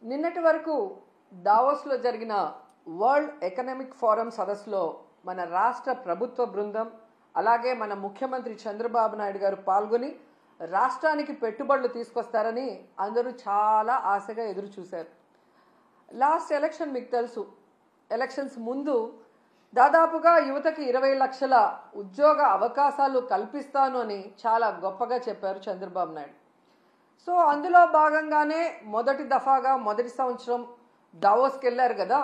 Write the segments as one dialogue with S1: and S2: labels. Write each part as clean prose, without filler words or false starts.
S1: నిన్నటి వరకు దావోస్లో జరిగిన వరల్డ్ ఎకనామిక్ ఫోరం సదస్సులో మన రాష్ట్ర ప్రభుత్వ బృందం అలాగే మన ముఖ్యమంత్రి చంద్రబాబు నాయుడు గారు పాల్గొని రాష్ట్రానికి పెట్టుబడులు తీసుకొస్తారని అందరూ చాలా ఆశగా ఎదురు చూశారు. లాస్ట్ ఎలక్షన్ మీకు తెలుసు, ఎలక్షన్స్ ముందు దాదాపుగా యువతకి 20 లక్షల ఉద్యోగ అవకాశాలు కల్పిస్తాను అని చాలా గొప్పగా చెప్పారు చంద్రబాబు నాయుడు. సో అందులో భాగంగానే మొదటి దఫాగా మొదటి సంవత్సరం దావోస్కి వెళ్ళారు కదా.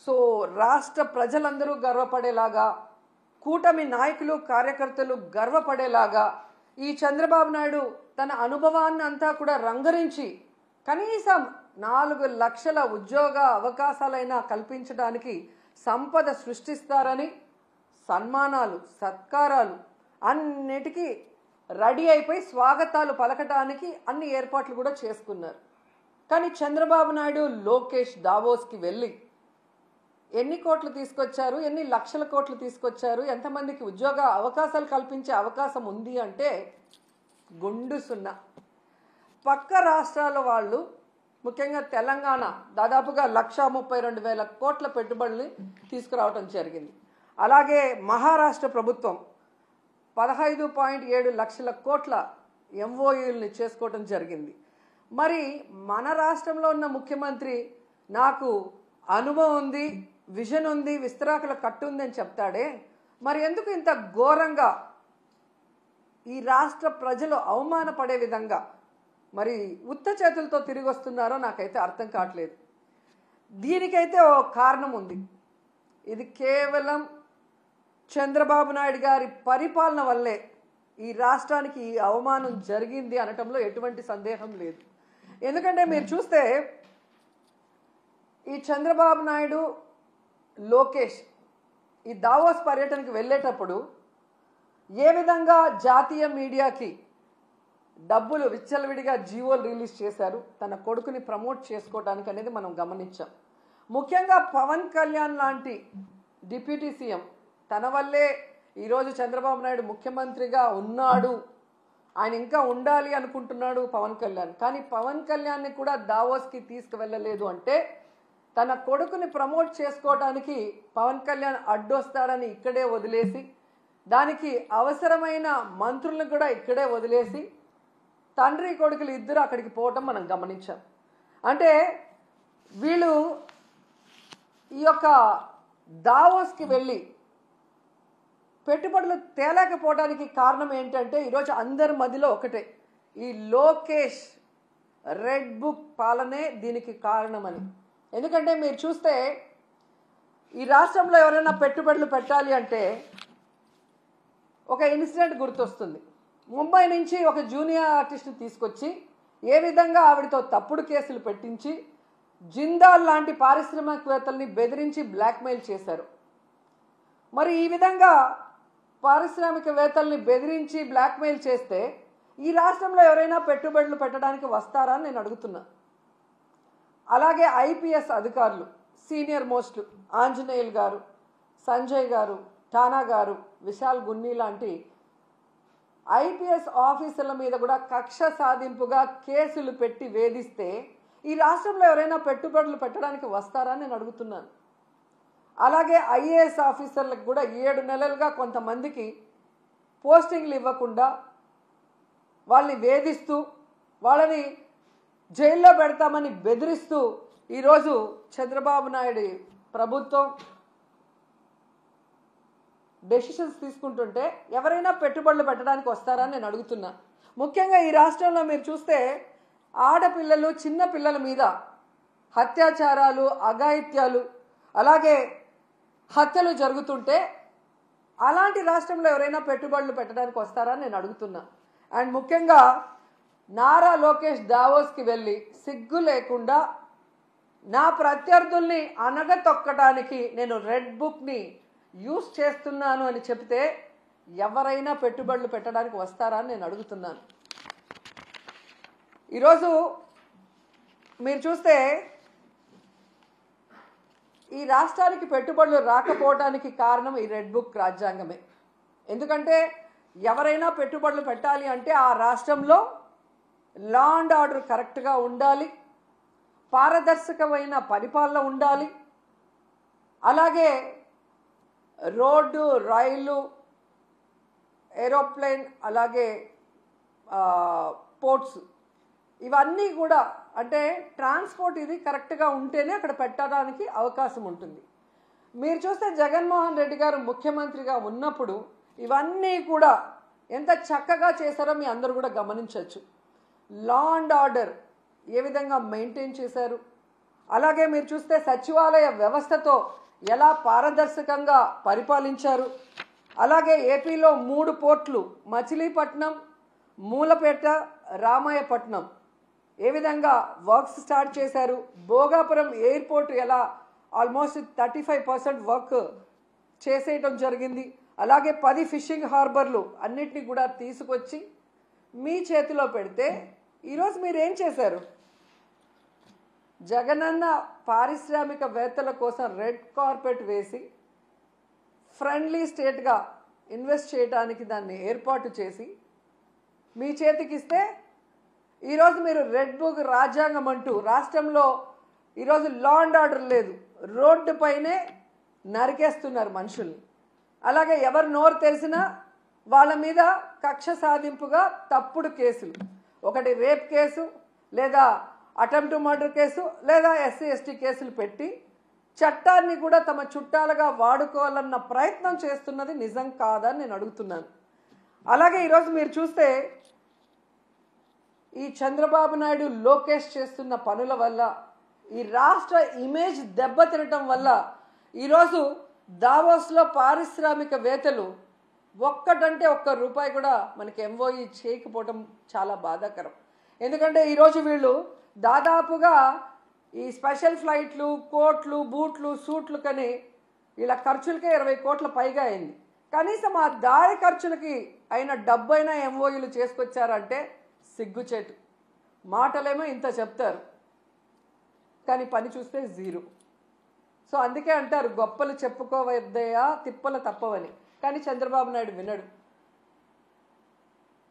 S1: సో రాష్ట్ర ప్రజలందరూ గర్వపడేలాగా, కూటమి నాయకులు కార్యకర్తలు గర్వపడేలాగా ఈ చంద్రబాబు నాయుడు తన అనుభవాన్ని అంతా కూడా రంగరించి కనీసం 4 లక్షల ఉద్యోగ అవకాశాలైనా కల్పించడానికి సంపద సృష్టిస్తారని సన్మానాలు సత్కారాలు అన్నిటికీ రెడీ అయిపోయి స్వాగతాలు పలకటానికి అన్ని ఏర్పాట్లు కూడా చేసుకున్నారు. కానీ చంద్రబాబు నాయుడు లోకేష్ దావోస్కి వెళ్ళి ఎన్ని కోట్లు తీసుకొచ్చారు, ఎన్ని లక్షల కోట్లు తీసుకొచ్చారు, ఎంతమందికి ఉద్యోగ అవకాశాలు కల్పించే అవకాశం ఉంది అంటే గుండు సున్నా. పక్క రాష్ట్రాల వాళ్ళు ముఖ్యంగా తెలంగాణ దాదాపుగా 1,32,000 కోట్ల పెట్టుబడుల్ని తీసుకురావటం జరిగింది. అలాగే మహారాష్ట్ర ప్రభుత్వం 15.7 లక్షల కోట్ల ఎంఓయూల్ని చేసుకోవటం జరిగింది. మరి మన రాష్ట్రంలో ఉన్న ముఖ్యమంత్రి నాకు అనుభవం ఉంది, విజన్ ఉంది, విస్తరాకుల కట్టు ఉంది అని చెప్తాడే, మరి ఎందుకు ఇంత ఘోరంగా ఈ రాష్ట్ర ప్రజలు అవమానపడే విధంగా మరి ఉత్త చేతులతో తిరిగి వస్తున్నారో నాకైతే అర్థం కావట్లేదు. దీనికైతే ఓ కారణం ఉంది. ఇది కేవలం చంద్రబాబు నాయుడు గారి పరిపాలన వల్లే ఈ రాష్ట్రానికి ఈ అవమానం జరిగింది అనటంలో ఎటువంటి సందేహం లేదు. ఎందుకంటే మీరు చూస్తే ఈ చంద్రబాబు నాయుడు లోకేష్ ఈ దావోస్ పర్యటనకు వెళ్ళేటప్పుడు ఏ విధంగా జాతీయ మీడియాకి డబ్బులు విచ్చలవిడిగా జీవోలు రిలీజ్ చేశారు తన కొడుకుని ప్రమోట్ చేసుకోవడానికి అనేది మనం గమనించాం. ముఖ్యంగా పవన్ కళ్యాణ్ లాంటి డిప్యూటీ సీఎం, తన వల్లే ఈరోజు చంద్రబాబు నాయుడు ముఖ్యమంత్రిగా ఉన్నాడు, ఆయన ఇంకా ఉండాలి అనుకుంటున్నాడు పవన్ కళ్యాణ్. కానీ పవన్ కళ్యాణ్ని కూడా దావోస్కి తీసుకువెళ్ళలేదు అంటే తన కొడుకుని ప్రమోట్ చేసుకోవడానికి పవన్ కళ్యాణ్ అడ్డొస్తాడని ఇక్కడే వదిలేసి, దానికి అవసరమైన మంత్రులను కూడా ఇక్కడే వదిలేసి తండ్రి కొడుకులు ఇద్దరు అక్కడికి పోవటం మనం గమనించాం. అంటే వీళ్ళు ఈ యొక్క దావోస్కి వెళ్ళి పెట్టుబడులు తేలేకపోవడానికి కారణం ఏంటంటే ఈరోజు అందరి మధ్యలో ఒకటే, ఈ లోకేష్ రెడ్ బుక్ పాలనే దీనికి కారణమని. ఎందుకంటే మీరు చూస్తే ఈ రాష్ట్రంలో ఎవరైనా పెట్టుబడులు పెట్టాలి అంటే ఒక ఇన్సిడెంట్ గుర్తొస్తుంది. ముంబై నుంచి ఒక జూనియర్ ఆర్టిస్ట్ని తీసుకొచ్చి ఏ విధంగా ఆవిడతో తప్పుడు కేసులు పెట్టించి జిందాల్ లాంటి పారిశ్రామికవేత్తల్ని బెదిరించి బ్లాక్మెయిల్ చేశారు. మరి ఈ విధంగా పారిశ్రామికవేత్తల్ని బెదిరించి బ్లాక్మెయిల్ చేస్తే ఈ రాష్ట్రంలో ఎవరైనా పెట్టుబడులు పెట్టడానికి వస్తారా అని నేను అడుగుతున్నా. అలాగే ఐపీఎస్ అధికారులు సీనియర్ మోస్ట్ ఆంజనేయులు గారు, సంజయ్ గారు, ఠానా గారు, విశాల్ గున్ని లాంటి ఐపీఎస్ ఆఫీసర్ల మీద కూడా కక్ష సాధింపుగా కేసులు పెట్టి వేధిస్తే ఈ రాష్ట్రంలో ఎవరైనా పెట్టుబడులు పెట్టడానికి వస్తారా నేను అడుగుతున్నాను. అలాగే ఐఏఎస్ ఆఫీసర్లకు కూడా 7 నెలలుగా కొంతమందికి పోస్టింగ్లు ఇవ్వకుండా వాళ్ళని వేధిస్తూ వాళ్ళని జైల్లో పెడతామని బెదిరిస్తూ ఈరోజు చంద్రబాబు నాయుడు ప్రభుత్వం డెసిషన్స్ తీసుకుంటుంటే ఎవరైనా పెట్టుబడులు పెట్టడానికి వస్తారని నేను అడుగుతున్నా. ముఖ్యంగా ఈ రాష్ట్రంలో మీరు చూస్తే ఆడపిల్లలు చిన్న పిల్లల మీద అత్యాచారాలు, అఘాయిత్యాలు, అలాగే హత్యలు జరుగుతుంటే అలాంటి రాష్ట్రంలో ఎవరైనా పెట్టుబడులు పెట్టడానికి వస్తారని నేను అడుగుతున్నా. అండ్ ముఖ్యంగా నారా లోకేష్ దావోస్కి వెళ్ళి సిగ్గు లేకుండా నా ప్రత్యర్థుల్ని అనగతొక్కడానికి నేను రెడ్ బుక్ని యూజ్ చేస్తున్నాను అని చెప్తే ఎవరైనా పెట్టుబడులు పెట్టడానికి వస్తారా అని నేను అడుగుతున్నాను. ఈరోజు మీరు చూస్తే ఈ రాష్ట్రానికి పెట్టుబడులు రాకపోవడానికి కారణం ఈ రెడ్ బుక్ రాజ్యాంగమే. ఎందుకంటే ఎవరైనా పెట్టుబడులు పెట్టాలి అంటే ఆ రాష్ట్రంలో లా అండ్ ఆర్డర్ కరెక్ట్గా ఉండాలి, పారదర్శకమైన పరిపాలన ఉండాలి. అలాగే రోడ్డు, రైలు, ఏరోప్లేన్, అలాగే పోర్ట్స్, ఇవన్నీ కూడా అంటే ట్రాన్స్పోర్ట్ ఇది కరెక్ట్గా ఉంటేనే అక్కడ పెట్టడానికి అవకాశం ఉంటుంది. మీరు చూస్తే జగన్మోహన్ రెడ్డి గారు ముఖ్యమంత్రిగా ఉన్నప్పుడు ఇవన్నీ కూడా ఎంత చక్కగా చేశారో మీ అందరూ కూడా గమనించవచ్చు. లా అండ్ ఆర్డర్ ఏ విధంగా మెయింటైన్ చేశారు, అలాగే మీరు చూస్తే సచివాలయ వ్యవస్థతో ఎలా పారదర్శకంగా పరిపాలించారు. అలాగే ఏపీలో 3 పోర్ట్లు మచిలీపట్నం, మూలపేట, రామాయపట్నం ఏ విధంగా వర్క్స్ స్టార్ట్ చేశారు. భోగాపురం ఎయిర్పోర్ట్ ఎలా ఆల్మోస్ట్ 35% వర్క్ చేసేయటం జరిగింది. అలాగే 10 ఫిషింగ్ హార్బర్లు అన్నిటినీ కూడా తీసుకొచ్చి మీ చేతిలో పెడితే ఈరోజు మీరు ఏం చేశారు? జగనన్న పారిశ్రామికవేత్తల కోసం రెడ్ కార్పెట్ వేసి ఫ్రెండ్లీ స్టేట్గా ఇన్వెస్ట్ చేయడానికి దాన్ని ఏర్పాటు చేసి మీ చేతికిస్తే ఈరోజు మీరు రెడ్ బుక్ రాజ్యాంగం అంటూ రాష్ట్రంలో ఈరోజు లా అండ్ ఆర్డర్ లేదు, రోడ్డు పైనే నరికేస్తున్నారు మనుషుల్ని. అలాగే ఎవరు నోరు తెలిసినా వాళ్ళ మీద కక్ష సాధింపుగా తప్పుడు కేసులు, ఒకటి రేప్ కేసు, లేదా అటెంప్ట్ టు మర్డర్ కేసు, లేదా ఎస్సీ ఎస్టీ కేసులు పెట్టి చట్టాన్ని కూడా తమ చుట్టాలుగా వాడుకోవాలన్న ప్రయత్నం చేస్తున్నది నిజం కాదని నేను అడుగుతున్నాను. అలాగే ఈరోజు మీరు చూస్తే ఈ చంద్రబాబు నాయుడు, లోకేష్ చేస్తున్న పనుల వల్ల ఈ రాష్ట్ర ఇమేజ్ దెబ్బతినటం వల్ల ఈరోజు దావోస్లో పారిశ్రామికవేత్తలు ఒక్కటంటే ఒక్క రూపాయి కూడా మనకి ఎంఓఈ చేయకపోవటం చాలా బాధాకరం. ఎందుకంటే ఈరోజు వీళ్ళు దాదాపుగా ఈ స్పెషల్ ఫ్లైట్లు, కోట్లు, బూట్లు, సూట్లు కని వీళ్ళ ఖర్చులకే 20 కోట్ల పైగా అయింది. కనీసం ఆ దారి ఖర్చులకి అయిన డబ్బైనా ఎంఓఈలు చేసుకొచ్చారంటే సిగ్గుచేటు. మాటలేమో ఇంత చెప్తారు కానీ పని చూస్తే జీరో. సో అందుకే అంటారు గొప్పలు చెప్పుకోవద్దయా తిప్పలు తప్పవని. కానీ చంద్రబాబు నాయుడు వినడు.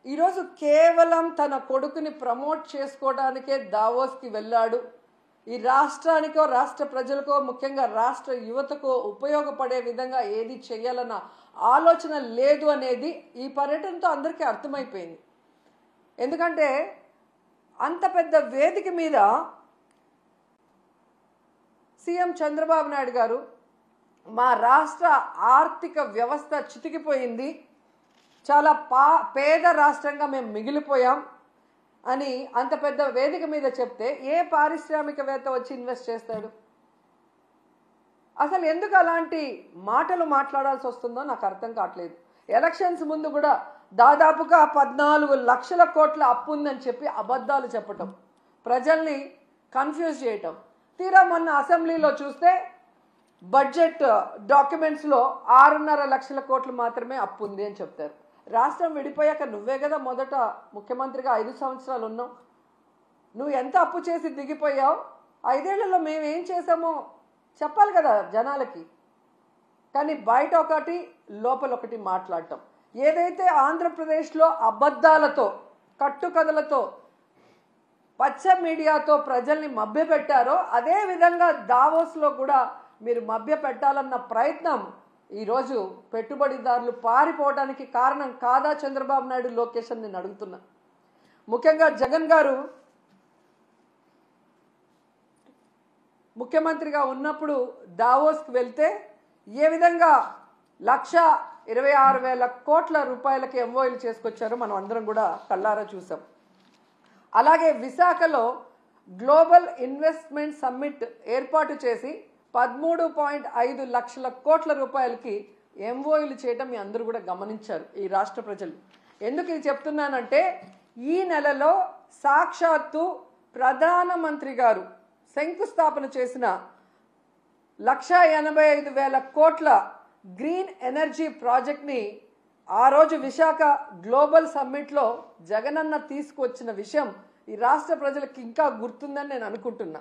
S1: ఈరోజు కేవలం తన కొడుకుని ప్రమోట్ చేసుకోవడానికే దావోస్కి వెళ్ళాడు. ఈ రాష్ట్రానికో, రాష్ట్ర ప్రజలకో, ముఖ్యంగా రాష్ట్ర యువతకో ఉపయోగపడే విధంగా ఏది చేయాలన్న ఆలోచన లేదు అనేది ఈ పర్యటనతో అందరికీ అర్థమైపోయింది. ఎందుకంటే అంత పెద్ద వేదిక మీద సీఎం చంద్రబాబు నాయుడు గారు మా రాష్ట్ర ఆర్థిక వ్యవస్థ చితికిపోయింది, చాలా పేద రాష్ట్రంగా మేము మిగిలిపోయాం అని అంత పెద్ద వేదిక మీద చెప్తే ఏ పారిశ్రామికవేత్త వచ్చి ఇన్వెస్ట్ చేస్తాడు? అసలు ఎందుకు అలాంటి మాటలు మాట్లాడాల్సి వస్తుందో నాకు అర్థం కావట్లేదు. ఎలక్షన్స్ ముందు కూడా దాదాపుగా 14 లక్షల కోట్ల అప్పు ఉందని చెప్పి అబద్ధాలు చెప్పటం, ప్రజల్ని కన్ఫ్యూజ్ చేయటం. తీరా మొన్న అసెంబ్లీలో చూస్తే బడ్జెట్ డాక్యుమెంట్స్లో 6.5 లక్షల కోట్లు మాత్రమే అప్పు ఉంది అని చెప్తారు. రాష్ట్రం విడిపోయాక నువ్వే కదా మొదట ముఖ్యమంత్రిగా 5 సంవత్సరాలు ఉన్నావు. నువ్వు ఎంత అప్పు చేసి దిగిపోయావు, 5 ఏళ్లలో మేమేం చేసామో చెప్పాలి కదా జనాలకి. కానీ బయట ఒకటి లోపల ఒకటి మాట్లాడటం. ఏదైతే ఆంధ్రప్రదేశ్లో అబద్ధాలతో, కట్టుకథలతో, పచ్చ మీడియాతో ప్రజల్ని మభ్యపెట్టారో అదే విధంగా దావోస్లో కూడా మీరు మభ్యపెట్టాలన్న ప్రయత్నం ఈరోజు పెట్టుబడిదారులు పారిపోవడానికి కారణం కాదా చంద్రబాబు నాయుడు, లోకేష్ అని నేను అడుగుతున్నా. ముఖ్యంగా జగన్ గారు ముఖ్యమంత్రిగా ఉన్నప్పుడు దావోస్కి వెళ్తే ఏ విధంగా 1,26,000 కోట్ల రూపాయలకి ఎంఓఈలు చేసుకొచ్చారో మనం అందరం కూడా కళ్ళారా చూసాం. అలాగే విశాఖలో గ్లోబల్ ఇన్వెస్ట్మెంట్ సమ్మిట్ ఏర్పాటు చేసి 13.5 లక్షల కోట్ల రూపాయలకి ఎంఓఈలు చేయటం మీ అందరూ కూడా గమనించారు ఈ రాష్ట్ర ప్రజలు. ఎందుకు ఇది చెప్తున్నానంటే ఈ నెలలో సాక్షాత్తు ప్రధానమంత్రి గారు శంకుస్థాపన చేసిన 1,85,000 కోట్ల గ్రీన్ ఎనర్జీ ప్రాజెక్ట్ని ఆ రోజు విశాఖ గ్లోబల్ సమ్మిట్లో జగనన్న తీసుకొచ్చిన విషయం ఈ రాష్ట్ర ప్రజలకు ఇంకా గుర్తుందని నేను అనుకుంటున్నా.